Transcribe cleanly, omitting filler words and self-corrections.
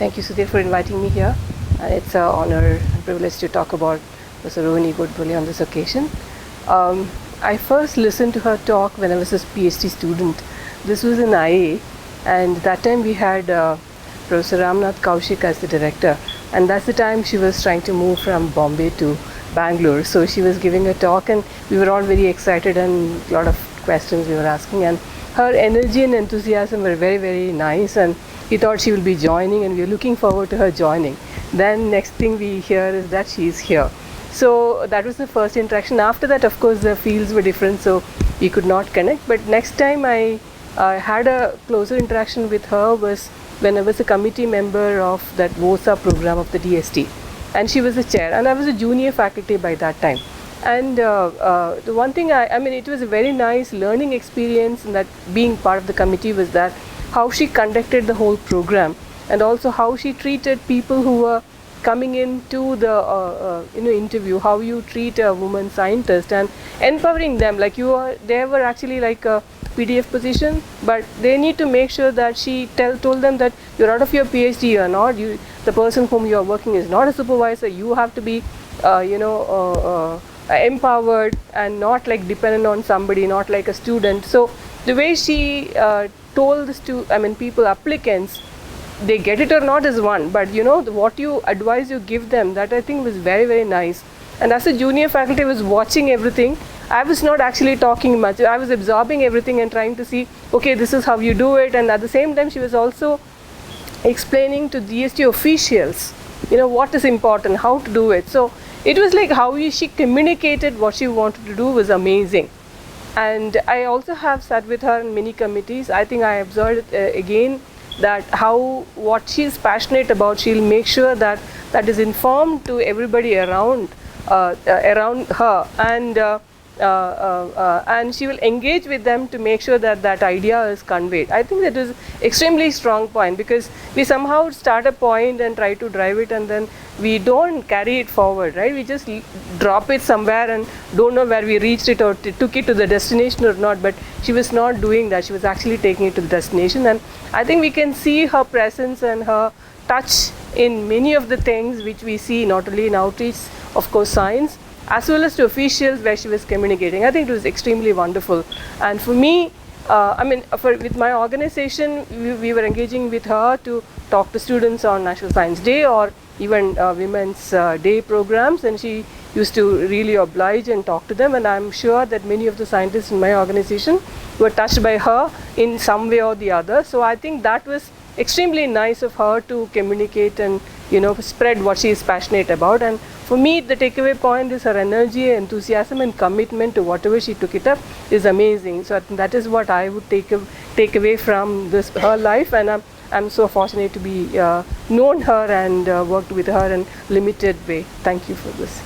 Thank you, Sudhir, for inviting me here. It's an honor and privilege to talk about Mr. Rohini Godbole on this occasion. I first listened to her talk when I was a PhD student. This was in IA, and that time we had Professor Ramnath Kaushik as the director, and that's the time she was trying to move from Bombay to Bangalore. So she was giving a talk, and we were all very excited, and a lot of questions we were asking, and her energy and enthusiasm were very, very nice, and he thought she will be joining, and we are looking forward to her joining. Then next thing we hear is that she is here. So that was the first interaction. After that, of course, the fields were different, so we could not connect. But next time I had a closer interaction with her was when I was a committee member of that VOSA program of the DST. And she was the chair, and I was a junior faculty by that time. And the one thing, I mean, it was a very nice learning experience, and that being part of the committee was that how she conducted the whole program, and also how she treated people who were coming into the interview, how you treat a woman scientist and empowering them. Like they were actually like a PDF position, but they need to make sure that she told them that you're out of your PhD, you're not, the person whom you are working is not a supervisor, you have to be empowered and not like dependent on somebody, not like a student. So the way she told the people, applicants, they get it or not is one, but what you advise you give them, that I think was very, very nice. And as a junior faculty, I was watching everything. I was not actually talking much. I was absorbing everything and trying to see, okay, this is how you do it. And at the same time, she was also explaining to DST officials, what is important, how to do it. So it was like how she communicated what she wanted to do was amazing. And I also have sat with her in many committees. I think I observed again that what she's passionate about, she'll make sure that that is informed to everybody around her, and she will engage with them to make sure that that idea is conveyed. I think that is extremely strong point, because we somehow start a point and try to drive it, and then we don't carry it forward, right? We just drop it somewhere and don't know where we reached it or took it to the destination or not. But she was not doing that. She was actually taking it to the destination, and I think we can see her presence and her touch in many of the things which we see, not only in outreach, of course, science, as well as to officials where she was communicating. I think it was extremely wonderful. And for me, with my organization, we were engaging with her to talk to students on National Science Day or even Women's Day programs, and she used to really oblige and talk to them. And I'm sure that many of the scientists in my organization were touched by her in some way or the other. So I think that was extremely nice of her to communicate and spread what she is passionate about. And for me, the takeaway point is her energy, enthusiasm, and commitment to whatever she took it up is amazing. So I think that is what I would take away from her life, and I'm so fortunate to be known her and worked with her in limited way. Thank you for this.